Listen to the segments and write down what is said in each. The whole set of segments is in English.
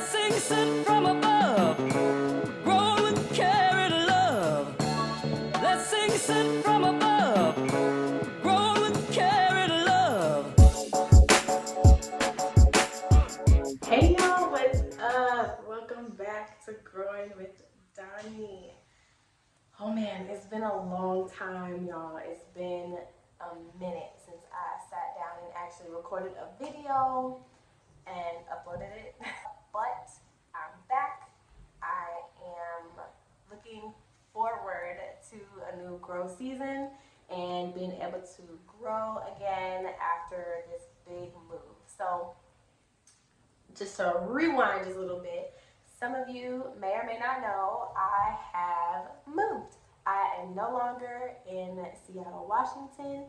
Blessings sent from above, grown with care and love. Blessings sent from above, grown with care and love. Hey y'all, what's up? Welcome back to Growing with Donnie. Oh man, it's been a long time, y'all. It's been a minute since I sat down and actually recorded a video and uploaded it. But I'm back. I am looking forward to a new grow season and being able to grow again after this big move. So just to rewind just a little bit, some of you may or may not know I have moved. I am no longer in Seattle, Washington.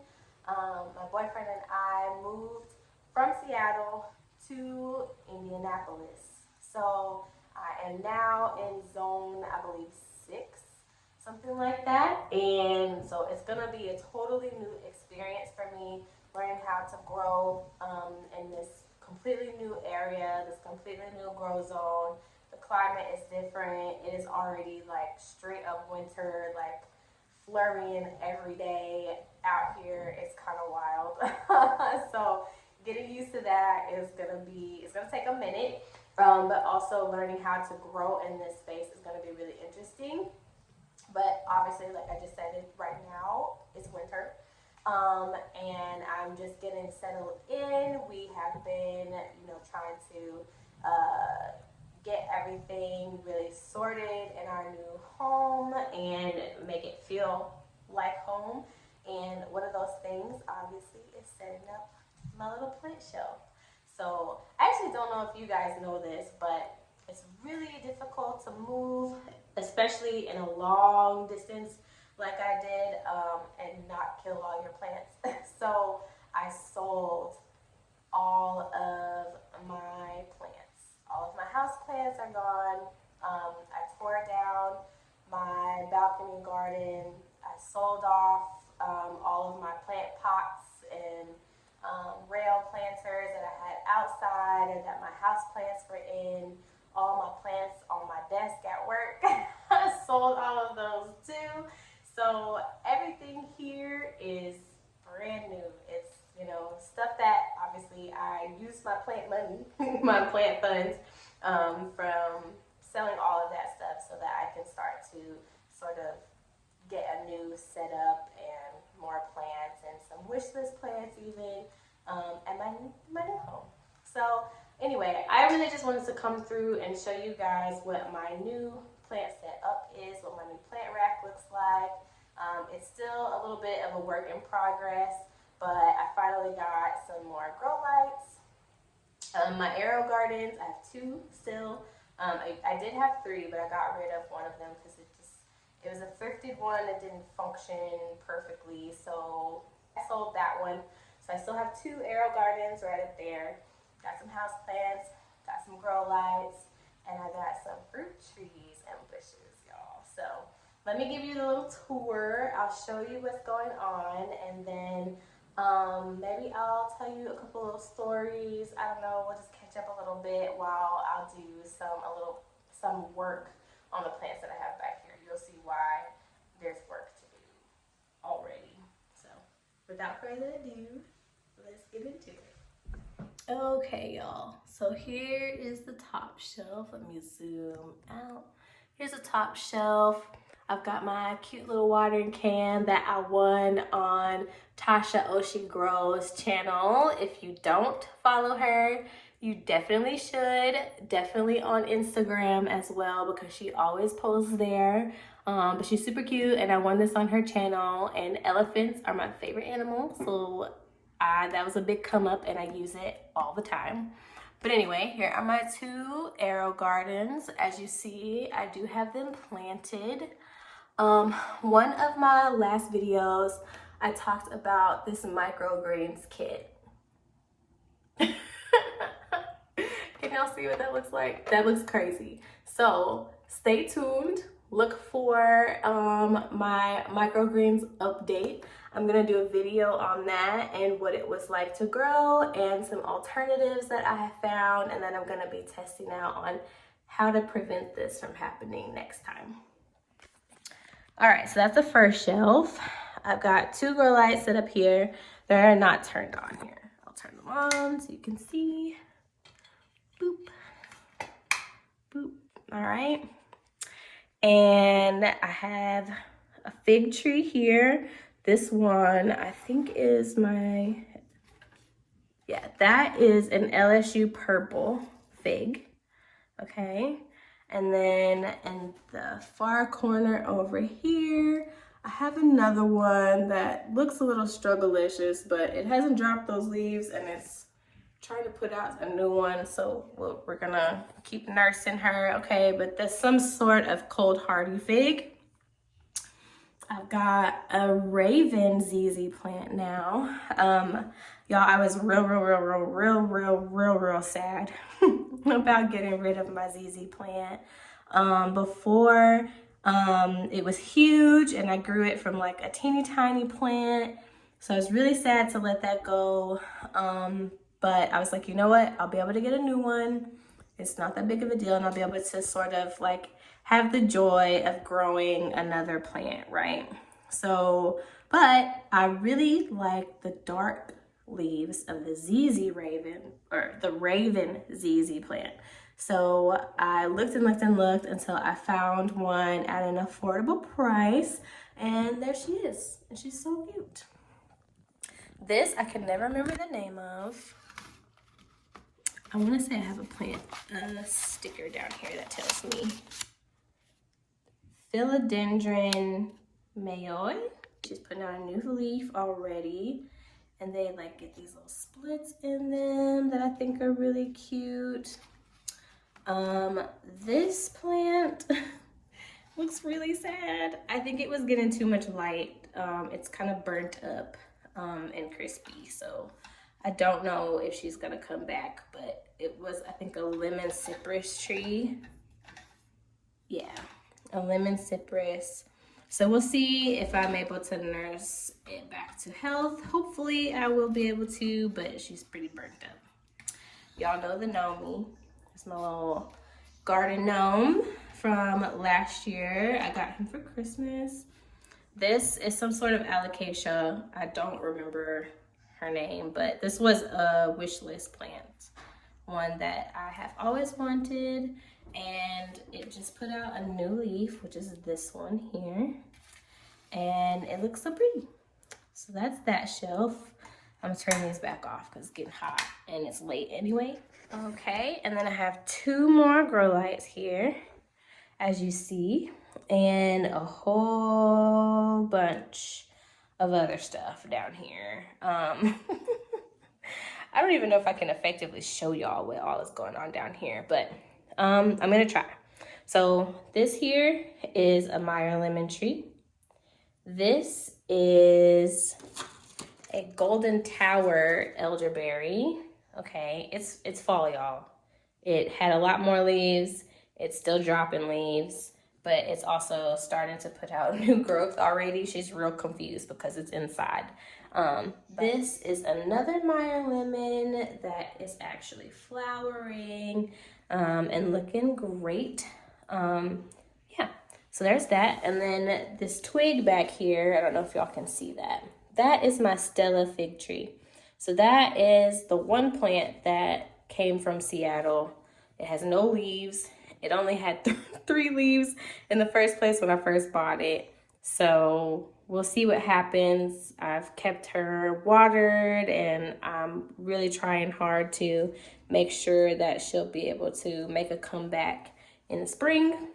My boyfriend and I moved from Seattle to Indianapolis. So I am now in zone, I believe, 6, something like that. And so it's going to be a totally new experience for me, learning how to grow in this completely new area, this completely new grow zone. The climate is different. It is already like straight up winter, like flurrying every day out here. It's kind of wild. So getting used to that it's gonna take a minute. But also learning how to grow in this space is gonna be really interesting. But obviously, like I just said, right now it's winter. And I'm just getting settled in. We have been, trying to get everything really sorted in our new home and make it feel like home. And one of those things, obviously, is setting up my little plant shelf. So I actually don't know if you guys know this, but it's really difficult to move, especially in a long distance like I did, and not kill all your plants. So I sold all of my plants. All of my house plants are gone. I tore down my balcony garden. I sold off all of my plant pots and rail planters that I had outside and that my house plants were in. All my plants on my desk at work. I sold all of those too. So everything here is brand new. It's, stuff that obviously I use my plant money, my plant funds, from selling all of that stuff so that I can start to sort of get a new setup and more plants and some wish list plants even, at my new home. So anyway, I really just wanted to come through and show you guys what my new plant setup is, what my new plant rack looks like. It's still a little bit of a work in progress, but I finally got some more grow lights. My arrow gardens, I have 2 still. I did have 3, but I got rid of one of them because it was a thrifted one that didn't function perfectly, so I sold that one. So I still have 2 arrow gardens right up there. Got some house plants, got some grow lights, and I got some fruit trees and bushes, y'all. So let me give you the little tour. I'll show you what's going on, and then maybe I'll tell you a couple little stories. I don't know, we'll just catch up a little bit while I'll do some work on the plants that I have back here. You'll see why there's work to do already. So without further ado, let's get into it. Okay, y'all, so here is the top shelf. Let me zoom out. Here's the top shelf. I've got my cute little watering can that I won on Tasha Oshi Grows channel. If you don't follow her, you definitely should. Definitely on Instagram as well, because she always posts there. But she's super cute, and I won this on her channel. And elephants are my favorite animal, so that was a big come up, and I use it all the time. But anyway, here are my 2 arrow gardens. As you see, I do have them planted. One of my last videos, I talked about this microgreens kit. Can y'all see what that looks like? That looks crazy. So stay tuned. look for my microgreens update. I'm gonna do a video on that and what it was like to grow and some alternatives that I have found, and then I'm gonna be testing out on how to prevent this from happening next time. All right, so that's the first shelf. I've got 2 grow lights set up here. They're not turned on here. I'll turn them on so you can see. Boop, boop, all right. And I have a fig tree here. This one, I think is my, yeah, that is an LSU purple fig, okay? And then in the far corner over here, I have another one that looks a little strugglicious, but it hasn't dropped those leaves and it's trying to put out a new one. So we're gonna keep nursing her, okay? But there's some sort of cold hardy fig. I've got a Raven ZZ plant now. Y'all, I was real sad about getting rid of my ZZ plant. Before, it was huge and I grew it from like a teeny tiny plant. So I was really sad to let that go. But I was like, you know what? I'll be able to get a new one. It's not that big of a deal, and I'll be able to sort of like have the joy of growing another plant, right? So, but I really like the dark leaves of the ZZ Raven, or the Raven ZZ plant. So I looked and looked and looked until I found one at an affordable price, and there she is, and she's so cute. This I can never remember the name of. I want to say I have a plant sticker down here that tells me. Philodendron mayoi. She's putting out a new leaf already. And they like get these little splits in them that I think are really cute. This plant looks really sad. I think it was getting too much light. It's kind of burnt up and crispy. So I don't know if she's gonna come back, but it was, I think, a lemon cypress tree. Yeah, a lemon cypress. So we'll see if I'm able to nurse it back to health. Hopefully I will be able to, but she's pretty burnt up. Y'all know the Nomi. It's my little garden gnome from last year. I got him for Christmas. This is some sort of alocasia. I don't remember her name, but this was a wish list plant, one that I have always wanted, and it just put out a new leaf, which is this one here, and it looks so pretty. So that's that shelf. I'm turning these back off because it's getting hot and it's late anyway. Okay, and then I have 2 more grow lights here, as you see, and a whole bunch of other stuff down here. I don't even know if I can effectively show y'all what all is going on down here, but I'm gonna try. So this here is a Meyer lemon tree. This is a golden tower elderberry. Okay, it's fall, y'all. It had a lot more leaves. It's still dropping leaves, but it's also starting to put out new growth already. She's real confused because it's inside. This is another Meyer lemon that is actually flowering and looking great. Yeah, so there's that. And then this twig back here, I don't know if y'all can see that. That is my Stella fig tree. So that is the one plant that came from Seattle. It has no leaves. It only had 3 leaves in the first place when I first bought it. So we'll see what happens. I've kept her watered and I'm really trying hard to make sure that she'll be able to make a comeback in the spring.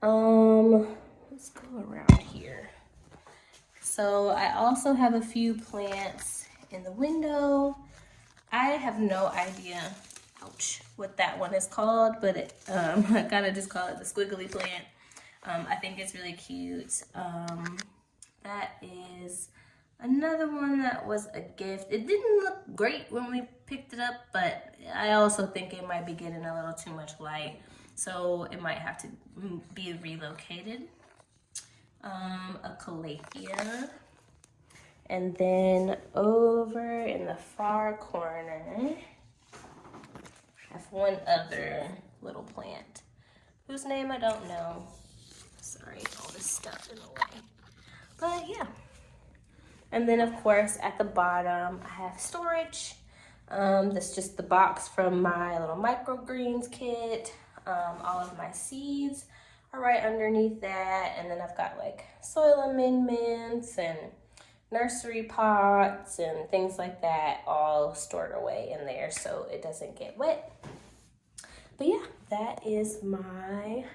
Let's go around here. So I also have a few plants in the window. I have no idea, ouch, what that one is called, but I gotta just call it the squiggly plant. I think it's really cute. That is another one that was a gift. It didn't look great when we picked it up, but I also think it might be getting a little too much light. so it might have to be relocated. A calathea. And then over in the far corner, I have one other little plant whose name I don't know. Sorry, all this stuff in the way. But yeah. And then of course at the bottom I have storage. That's just the box from my little microgreens kit. All of my seeds are right underneath that. And then I've got like soil amendments and nursery pots and things like that all stored away in there so it doesn't get wet. But yeah, that is my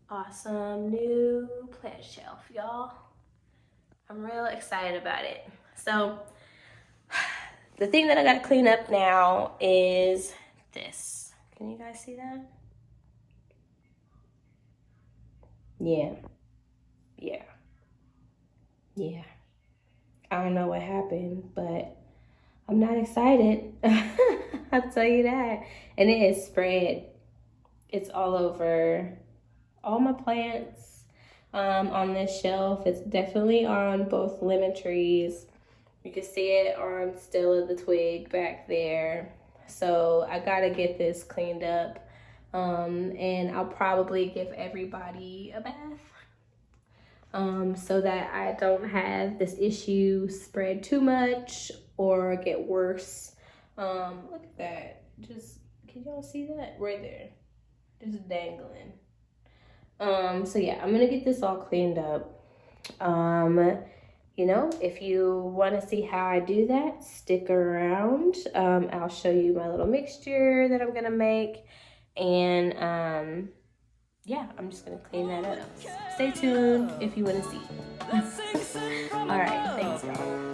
awesome new plant shelf, y'all. I'm real excited about it. So the thing that I gotta clean up now is this. Can you guys see that? Yeah. I don't know what happened, but I'm not excited. I'll tell you that. And it is spread. It's all over all my plants on this shelf. It's definitely on both lemon trees. You can see it on Stella the twig back there. So I gotta get this cleaned up. And I'll probably give everybody a bath. So that I don't have this issue spread too much or get worse. Look at that. Just, can y'all see that? Right there. Just dangling. So yeah, I'm gonna get this all cleaned up. You know, if you want to see how I do that, stick around. I'll show you my little mixture that I'm gonna make. And yeah, I'm just gonna clean that up. Stay tuned if you want to see. All right, thanks y'all.